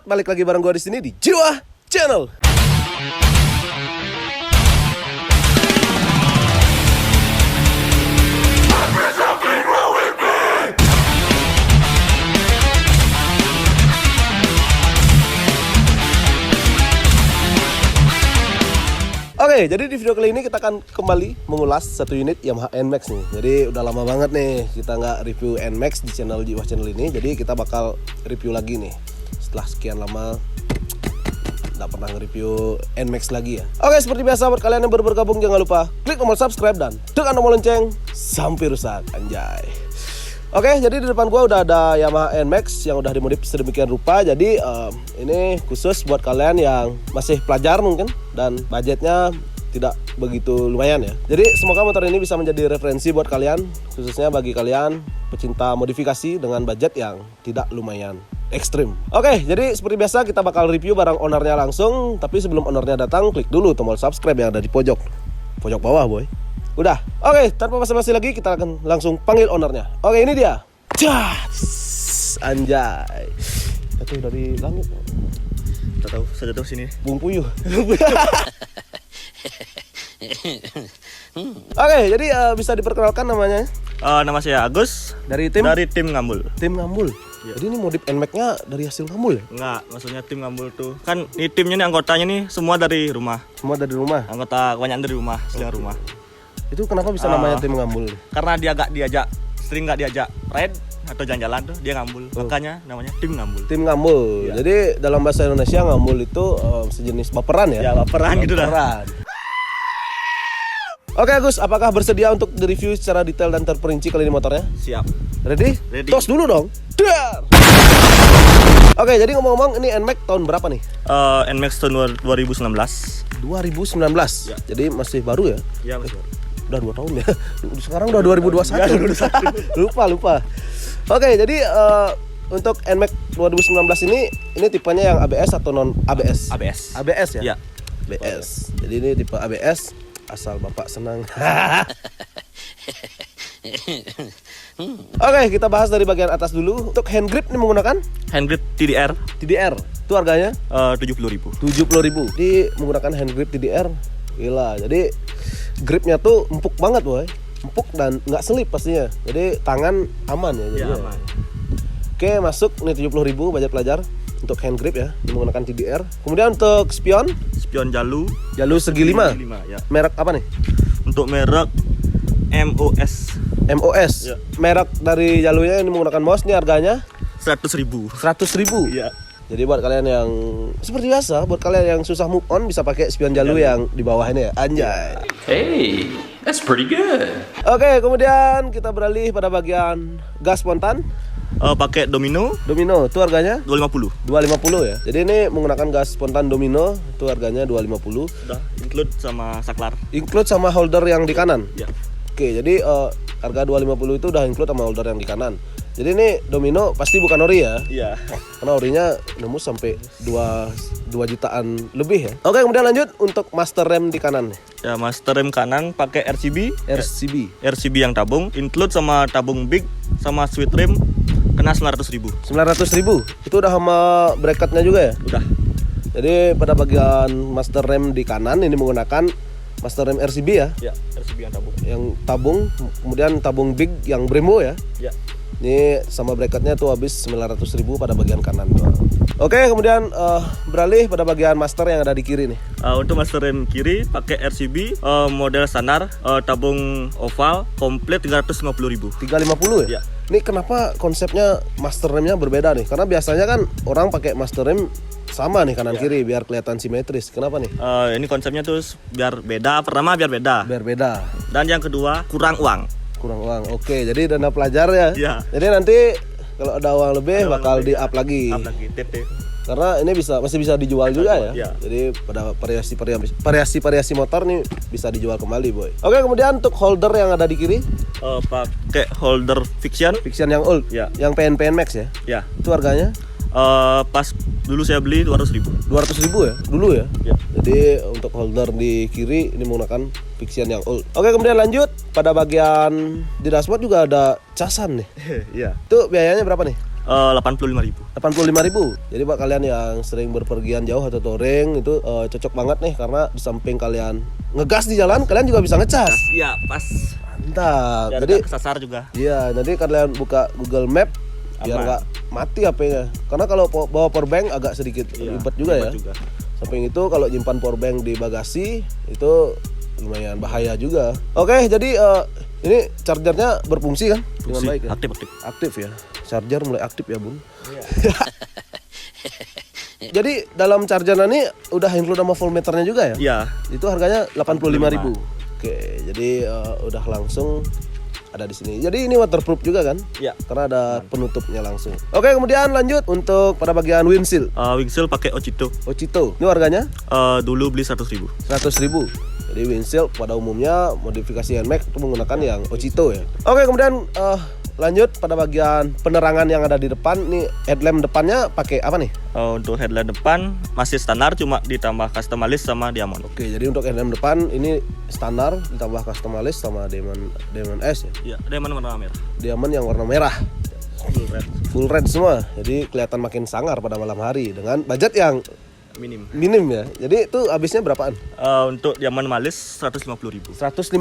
balik lagi bareng gue di sini di Jiwa Channel. Oke, jadi di video kali ini kita akan kembali mengulas satu unit Yamaha NMAX nih. Jadi udah lama banget nih kita nggak review NMAX di channel Jiwa Channel ini. Jadi kita bakal review lagi nih. Setelah sekian lama nggak pernah nge-review NMAX lagi ya. Oke, seperti biasa buat kalian yang baru bergabung jangan lupa klik tombol subscribe dan tekan tombol lonceng sampai rusak, anjay. Oke, jadi di depan gua udah ada Yamaha NMAX yang udah dimodif sedemikian rupa. Jadi ini khusus buat kalian yang masih pelajar mungkin dan budgetnya tidak begitu lumayan ya. Jadi semoga motor ini bisa menjadi referensi buat kalian, khususnya bagi kalian pecinta modifikasi dengan budget yang tidak lumayan ekstrim. Oke, jadi seperti biasa kita bakal review barang ownernya langsung. Tapi sebelum ownernya datang, klik dulu tombol subscribe yang ada di pojok bawah, boy. Udah, oke, tanpa basa-basi lagi kita akan langsung panggil ownernya. Oke, ini dia. Jas, anjay. Jatuh dari langit. Tak tahu, saya jatuh sini. Bung Puyuh. Oke, jadi bisa diperkenalkan namanya? Nama saya Agus. Dari tim Ngambul. Tim Ngambul. Ya. Jadi ini modif NMAX-nya dari hasil Ngambul ya? Enggak, maksudnya tim Ngambul tuh. Kan ini timnya nih anggotanya nih semua dari rumah. Semua dari rumah. Anggota kebanyakan dari rumah, aslinya rumah. Itu kenapa bisa namanya tim Ngambul? Karena dia sering nggak diajak ride atau jalan-jalan tuh dia ngambul. Makanya namanya tim Ngambul. Tim Ngambul. Ya. Jadi dalam bahasa Indonesia Ngambul itu sejenis baperan ya? Ya, baperan gitu dah. Oke Agus, apakah bersedia untuk direview secara detail dan terperinci kali ini motornya? Siap. Ready? Ready. Tos dulu dong. Dar. Oke, jadi ngomong-ngomong ini NMAX tahun berapa nih? NMAX tahun 2019. 2019. Ya. Jadi masih baru ya? Iya, Mas. Udah 2 tahun ya. Sekarang udah 2021. Lupa. Oke, jadi untuk NMAX 2019 ini tipenya yang ABS atau non ABS? ABS ya? Iya. ABS. Jadi ini tipe ABS asal Bapak senang. Oke, kita bahas dari bagian atas dulu. Untuk hand grip ini menggunakan Hand grip TDR TDR. Itu harganya 70.000. 70.000. Di menggunakan hand grip TDR. Gila. Jadi gripnya tuh empuk banget, boy. Empuk dan nggak selip pastinya. Jadi tangan aman ya jadinya. Ya, aman. Oke, masuk nih 70.000 budget pelajar untuk hand grip ya, menggunakan TDR. Kemudian untuk spion Jalu segi 5. Ya. Merek apa nih? Untuk merek MOS. MOS. Ya. Merek dari Jalunya ini menggunakan mouse nih harganya 100.000. 100.000. Iya. Jadi buat kalian yang seperti biasa, buat kalian yang susah move on bisa pakai spion Jalu yang di bawah ini ya. Anjay. Hey, that's pretty good. Oke, kemudian kita beralih pada bagian gas spontan. Pakai Domino Itu harganya 250. 250 ya. Jadi ini menggunakan gas spontan Domino, itu harganya 250. Udah include sama saklar. Include sama holder yang di kanan. Ya. Oke, jadi harga 250 itu udah include sama holder yang di kanan. Jadi ini Domino pasti bukan ori ya. Iya. Karena orinya nemu sampai 2 jutaan lebih ya. Oke, kemudian lanjut untuk master rem di kanan. Ya, master rem kanan pakai RCB yang tabung, include sama tabung big sama switch rem kena 900.000. 900.000. Itu udah sama bracketnya juga ya? Udah. Jadi pada bagian master rem di kanan ini menggunakan master rem RCB ya. Ya, RCB yang tabung. Yang tabung, kemudian tabung big yang Brembo ya. Ya. Ini sama bracketnya tuh habis 900.000 pada bagian kanan. Oke, kemudian beralih pada bagian master yang ada di kiri nih. Untuk master rem kiri pakai RCB model standar, tabung oval, komplit 350.000. 350 ya? Ya. Ini kenapa konsepnya master remnya berbeda nih? Karena biasanya kan orang pakai master rem sama nih kanan kiri biar kelihatan simetris. Kenapa nih? Ini konsepnya tuh biar beda. Pertama biar beda. Biar beda. Dan yang kedua kurang uang. Kurang uang. Oke, jadi dana pelajar ya. Iya. Jadi nanti kalau ada uang lebih bakal di up lagi. Up lagi, TT. Karena ini masih bisa dijual juga ya. Iya. Jadi pada variasi motor nih bisa dijual kembali, boy. Oke, kemudian untuk holder yang ada di kiri, pakai holder Fiction. Fiction yang old, Ya. yang PN Max ya. Ya. Itu harganya Pas dulu saya beli 200.000. 200.000 ya dulu ya. Ya. Jadi untuk holder di kiri ini menggunakan Fiction yang old. Oke, kemudian lanjut pada bagian di dashboard juga ada casan nih. Iya. Itu biayanya berapa nih? 85.000. 85.000. Jadi buat kalian yang sering berpergian jauh atau touring itu cocok banget nih, karena di samping kalian ngegas di jalan, kalian juga bisa ngecas. Iya, pas. Mantap. Biar Jadi nggak kesasar juga. iya, nanti kalian buka Google Map biar Aman. nggak mati HP-nya. Karena kalau bawa power bank agak sedikit Iya, ribet juga ya. ribet juga. Samping itu kalau nyimpan power bank di bagasi itu lumayan bahaya juga. Oke, jadi ini chargernya berfungsi kan dengan Fungsi, baik ya? aktif. Aktif ya. Charger mulai aktif ya, Bun. Jadi dalam charger ini udah include sama voltmeternya juga ya? Iya. Itu harganya 85.000. Oke, jadi udah langsung ada di sini. Jadi ini waterproof juga kan? Iya. Karena ada penutupnya langsung. Oke, kemudian lanjut untuk pada bagian windshield. Windshield pakai Ochito. Ochito. Ini harganya Dulu beli 100.000. 100.000. Jadi windshield pada umumnya modifikasi NMAX itu menggunakan yang Ochito ya. Oke, kemudian lanjut pada bagian penerangan yang ada di depan. Nih headlamp depannya pakai apa nih? Untuk headlamp depan masih standar, cuma ditambah customize sama diamond. Oke, jadi untuk headlamp depan ini standar ditambah customize sama Diamond S ya. Iya, diamond warna merah. Diamond yang warna merah. Full red. Full red semua. Jadi kelihatan makin sangar pada malam hari dengan budget yang Minim. ya. Jadi itu habisnya berapaan? Untuk diamond malis 150.000. 150.000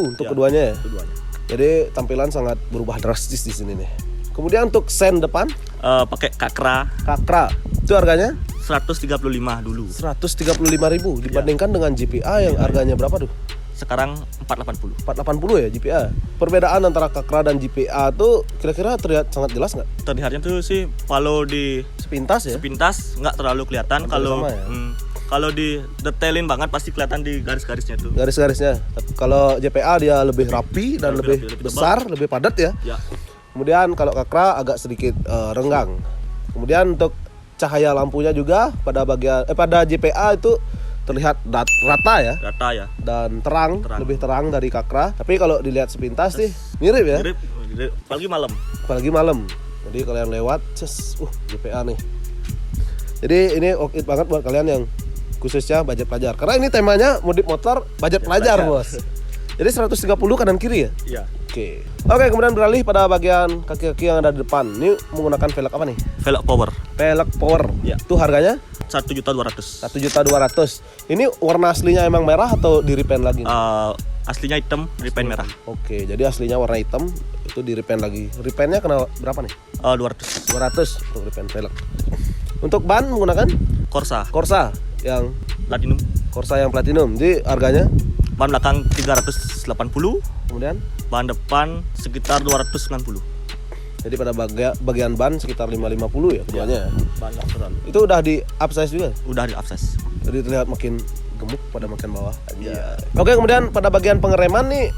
untuk Ya, keduanya ya. Keduanya. Jadi tampilan sangat berubah drastis di sini nih. Kemudian untuk sen depan Pakai Kakra Kakra. Itu harganya 135 dulu. 135.000 dibandingkan dengan GPA yang harganya berapa tuh? Sekarang 480. 480 ya GPA. Perbedaan antara Kakra dan GPA tuh kira-kira terlihat sangat jelas nggak? Terlihatnya tuh sih kalau di Sepintas ya? sepintas nggak terlalu kelihatan. Hampir Kalau sama ya? kalau di detailin banget pasti kelihatan di garis-garisnya tuh. Garis-garisnya. Kalau JPA dia lebih rapi dan lebih Lebih besar, lebih padat ya. Ya. Kemudian kalau Kakra agak sedikit renggang. Kemudian untuk cahaya lampunya juga pada bagian pada JPA itu terlihat rata ya Data ya. dan terang, Terang. lebih terang dari Kakra. Tapi kalau dilihat sepintas sih mirip ya. Mirip, apalagi malam. Apalagi malam. Jadi kalian lewat, JPA nih. Jadi ini oke banget buat kalian yang khususnya budget pelajar. Karena ini temanya modif motor budget pelajar, Bos. Jadi 130 kanan kiri ya? Iya. Oke, kemudian beralih pada bagian kaki-kaki yang ada di depan. Ini menggunakan velg apa nih? Velg power Velg power. Ya. Itu harganya 1.200.000. 1.200.000. Ini warna aslinya emang merah atau di repaint lagi? Aslinya hitam, repaint merah. Oke, jadi aslinya warna hitam, itu di repaint lagi. Repaintnya kena berapa nih? 200. 200 untuk repaint velg. Untuk ban menggunakan Corsa yang Platinum. Corsa yang platinum. Jadi harganya Ban belakang 380. kemudian Ban depan sekitar 290. jadi pada bagian ban sekitar 550 ya keduanya. Ban natural. Itu udah di upsize juga. Udah di akses. Jadi terlihat makin gemuk pada makin bawah. Iya. Oke, kemudian pada bagian pengereman nih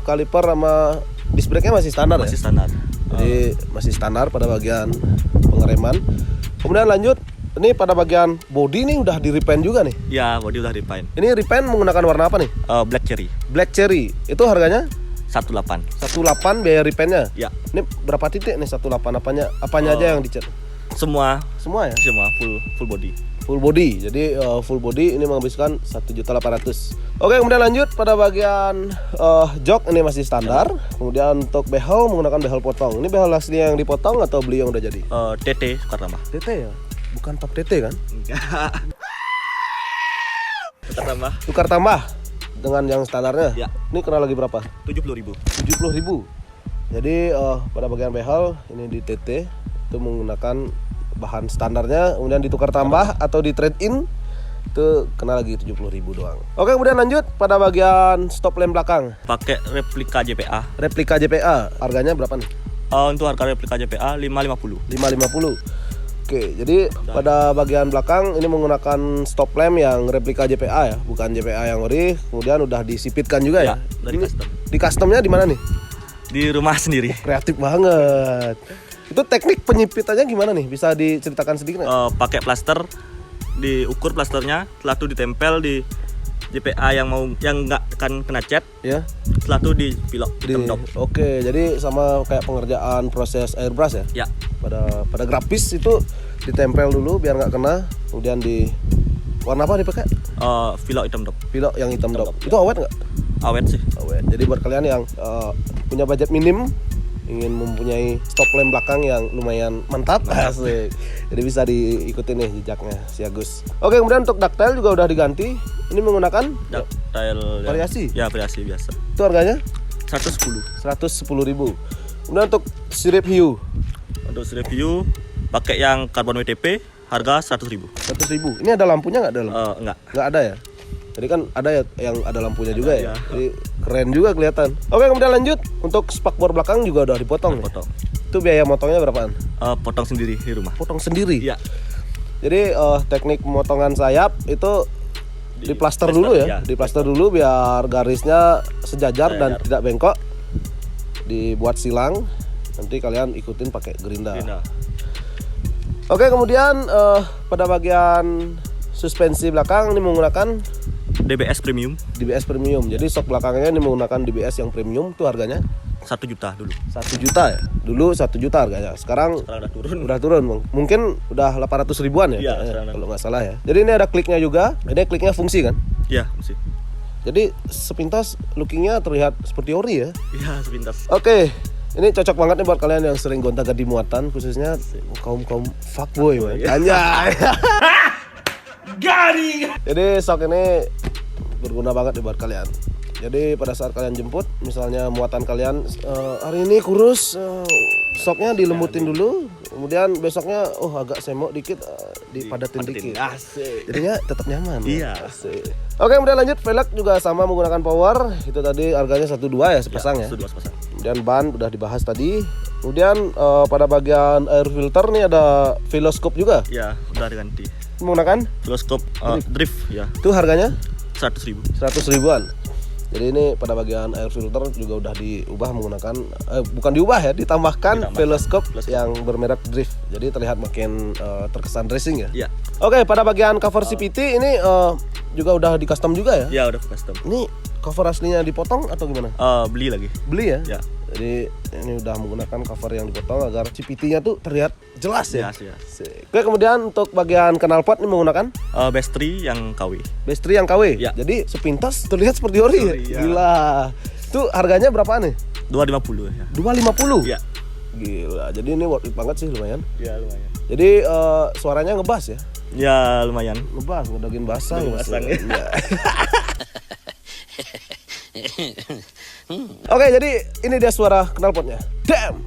kaliper sama disc brake-nya masih standar Masih ya. standar. Jadi masih standar pada bagian pengereman. Kemudian lanjut, ini pada bagian body nih udah di repaint juga nih. Ya, body udah repaint. Ini repaint menggunakan warna apa nih? Black cherry. Black cherry. Itu harganya 18. 18 biaya repaintnya. Ya. Ini berapa titik nih 18 apanya aja yang dicat? Semua Semua ya? full body. Full body. Jadi full body ini menghabiskan 1.800.000. Oke, kemudian lanjut pada bagian jok ini masih standar. Kemudian untuk behel menggunakan behel potong. Ini behel asli yang dipotong atau beli yang udah jadi? TT tukar tambah. TT ya? Bukan top TT kan? Enggak. Tukar tambah Tukar tambah dengan yang standarnya. Ya. Ini kena lagi berapa? 70.000. 70.000. Jadi pada bagian behel ini di TT itu menggunakan bahan standarnya, kemudian ditukar tambah atau di trade in itu kena lagi 70.000 doang. Oke, kemudian lanjut pada bagian stop lamp belakang. Pakai replika JPA. Replika JPA, harganya berapa nih? Untuk harga replika JPA 550. 550. Oke, jadi pada bagian belakang ini menggunakan stop lamp yang replika JPA ya, bukan JPA yang ori. Kemudian udah disipitkan juga ya. Dari Ini custom. di customnya di mana nih? Di rumah sendiri. Kreatif banget. Itu teknik penyipitannya gimana nih? Bisa diceritakan sedikit nggak? Pakai plaster, diukur plasternya, setelah itu ditempel di JPA yang nggak akan kena cat, Ya. setelah itu dipilok, ditendok. Oke, jadi sama kayak pengerjaan proses airbrush ya. Ya, Pada grafis itu ditempel dulu biar nggak kena, kemudian di warna apa dipakai? pilok hitam dok. Pilok yang hitam dok. Dok, Itu awet nggak? Awet sih. Awet. Jadi buat kalian yang punya budget minim ingin mempunyai stop lamp belakang yang lumayan mantap. Asik. Jadi bisa diikutin nih jejaknya si Agus. Oke, kemudian untuk ductile juga udah diganti. Ini menggunakan Ductile variasi? Ya, variasi biasa. Itu harganya 110. 110.000. Kemudian untuk sirip hiu Untuk review pakai yang karbon WTP harga 100.000. 100.000. Ini ada lampunya nggak dalam? Enggak. Nggak ada ya? Jadi kan ada ya yang ada lampunya juga ya. ya. Jadi keren juga kelihatan. Oke, kemudian lanjut untuk spakbor belakang juga udah dipotong. Potong. Itu biaya motongnya berapaan? Potong sendiri di rumah. Potong sendiri. Iya. Jadi teknik pemotongan sayap itu diplaster dulu ya. ya. Diplaster dulu biar garisnya sejajar dan tidak bengkok. Dibuat silang. Nanti kalian ikutin pakai gerinda. Oke, kemudian pada bagian suspensi belakang ini menggunakan DBS premium DBS premium. Jadi sok belakangnya ini menggunakan DBS yang premium. Itu harganya 1 juta dulu. 1 juta ya. Dulu 1 juta harganya. Sekarang Sekarang udah turun. udah turun, Bang. Mungkin udah 800 ribuan ya, Iya, kayaknya, sekarang. kalau nggak salah ya. Jadi ini ada kliknya juga. Ini kliknya fungsi kan. Iya, mesti. Jadi sepintas lookingnya terlihat seperti ori ya. Iya, sepintas. Oke, ini cocok banget nih buat kalian yang sering gonta-ganti muatan, khususnya kaum fuckboy, man. Anjay. Jadi sok ini berguna banget nih buat kalian. Jadi pada saat kalian jemput, misalnya muatan kalian hari ini kurus, soknya dilembutin dulu, kemudian besoknya agak semok dikit, dipadatin dikit. Asik. Jadinya tetap nyaman. Iya. Asik. Oke, kemudian lanjut velg juga sama menggunakan power. Itu tadi harganya 1.2 ya sepasang ya. Sudah sepasang. Kemudian ban udah dibahas tadi. Kemudian pada bagian air filter nih ada veloscope juga. Iya, udah diganti. Menggunakan Teleskop drift ya, itu harganya 100.000. 100 ribuan. Jadi ini pada bagian air filter juga udah diubah menggunakan bukan diubah ya, ditambahkan veloscope yang bermerek drift. Jadi terlihat makin terkesan racing ya. Iya. Oke, pada bagian cover CVT ini juga udah di custom juga ya. Ya, udah custom. Ini cover aslinya dipotong atau gimana? Beli lagi. Beli ya? Ya. Jadi ini udah menggunakan cover yang dipotong agar CVT-nya tuh terlihat jelas ya. Jelas, ya. Sik. Oke, kemudian untuk bagian knalpot ini menggunakan Bestri yang KW. Bestri yang KW. Ya. Jadi sepintas terlihat seperti ori ya. Ya. Gila. Itu harganya berapaan nih? 250 ya. 250. Iya. Gila. Jadi ini worth it banget sih, lumayan. Ya, lumayan. Jadi suaranya ngebas ya. Ya, lumayan. Ngebas, ngedagin basah. Ngedagin Mas. basah, ya. Iya. Oke, jadi ini dia suara knalpotnya. Damn.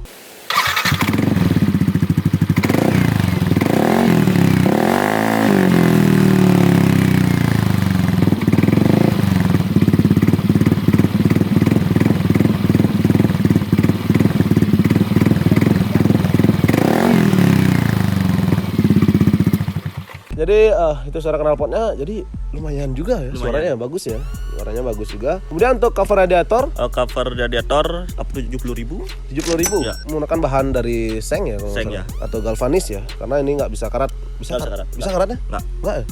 Jadi itu suara knalpotnya jadi lumayan juga ya. Lumayan. Suaranya bagus ya. Suaranya bagus juga. Kemudian untuk cover radiator Cover radiator 70.000. 70.000 Ya. menggunakan bahan dari seng ya kalau nggak Seng, salah. ya. Atau galvanis ya. Karena ini nggak bisa karat. Bisa Nggak bisa karat. Bisa karatnya? Nggak. Nggak ya?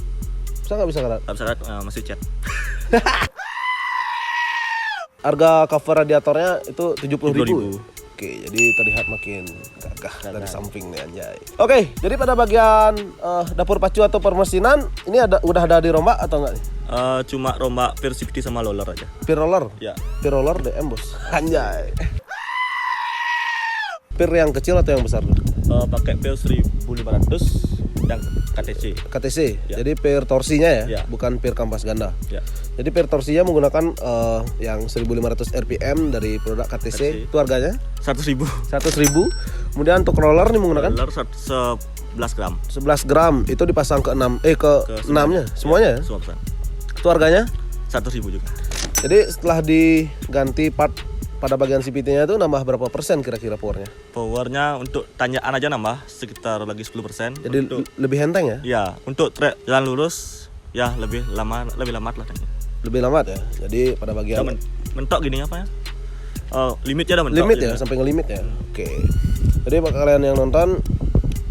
Nggak bisa karat. Bisa masih cat. Harga cover radiatornya itu 70.000. 70.000. Oke, jadi terlihat makin gagah dari samping nih anjay. Oke, jadi pada bagian dapur pacu atau permesinan ini udah ada dirombak atau enggak nih? Cuma rombak Versipity sama roller aja. Pir roller? Ya. Pir roller DM bos. Anjay. Pir yang kecil atau yang besar tuh? Pakai pil 1500 yang KTC. KTC. Ya. Jadi pir torsinya ya, Ya. bukan pir kampas ganda. Ya. Jadi pir torsinya menggunakan yang 1500 RPM dari produk KTC. KTC. Itu harganya 100.000. 100.000. Kemudian untuk roller nih menggunakan Roller 11 gram. 11 gram. Itu dipasang ke 6-nya semuanya ya. Semua pesan. Itu harganya. 100.000 juga. Jadi setelah diganti part pada bagian CVT-nya itu nambah berapa persen kira-kira powernya? Powernya untuk tanjakan aja nambah sekitar lagi 10%. Jadi untuk, lebih enteng ya? ya, untuk trek jalan lurus ya lebih lambat lah tanya. Lebih lambat ya. Jadi pada bagian Mentok gini apa ya? Limitnya udah mentok. limit ya, jadi. sampai ngelimit ya. Oke. Jadi bagi kalian yang nonton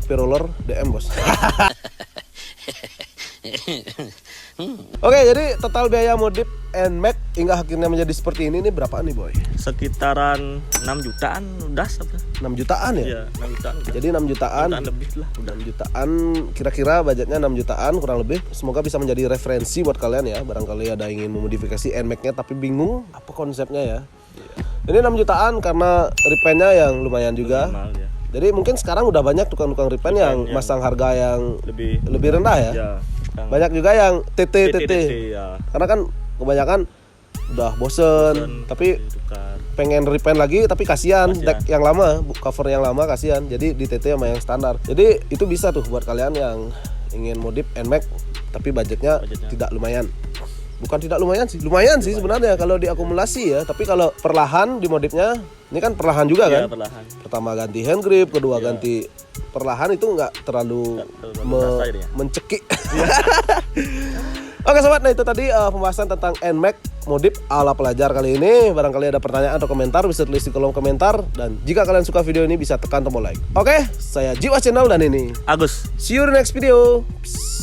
P-roller DM bos. Oke, jadi total biaya modif NMAX hingga akhirnya menjadi seperti ini berapaan nih boy? Sekitaran 6 jutaan udah sampai. 6 jutaan ya? Iya, 6 jutaan udah. Jadi 6 jutaan. 6 jutaan lebih lah udah. 6 jutaan kira-kira budgetnya 6 jutaan kurang lebih. Semoga bisa menjadi referensi buat kalian ya. Barangkali ada ingin memodifikasi NMAX-nya tapi bingung apa konsepnya ya. Ini 6 jutaan karena repaintnya yang lumayan juga. Mahal ya. Jadi mungkin sekarang udah banyak tukang-tukang repaint yang masang harga yang lebih rendah ya. Banyak juga yang TT. Ya. Karena kan kebanyakan udah bosen. Tapi pengen repaint lagi tapi kasihan deck yang lama, cover yang lama kasihan. Jadi di TT sama yang standar. Jadi itu bisa tuh buat kalian yang ingin modif NMAX tapi budgetnya tidak lumayan. Bukan tidak lumayan sih sebenarnya kalau diakumulasi ya. Tapi kalau perlahan di modifnya, ini kan perlahan juga kan? Perlahan. Pertama ganti hand grip, kedua ganti perlahan, itu nggak terlalu mencekik. Oke sobat, nah itu tadi pembahasan tentang NMAX modif ala pelajar kali ini. Barangkali ada pertanyaan atau komentar bisa tulis di kolom komentar. Dan jika kalian suka video ini bisa tekan tombol like. Oke, saya Jiwa Channel dan ini Agus. See you in the next video. Peace.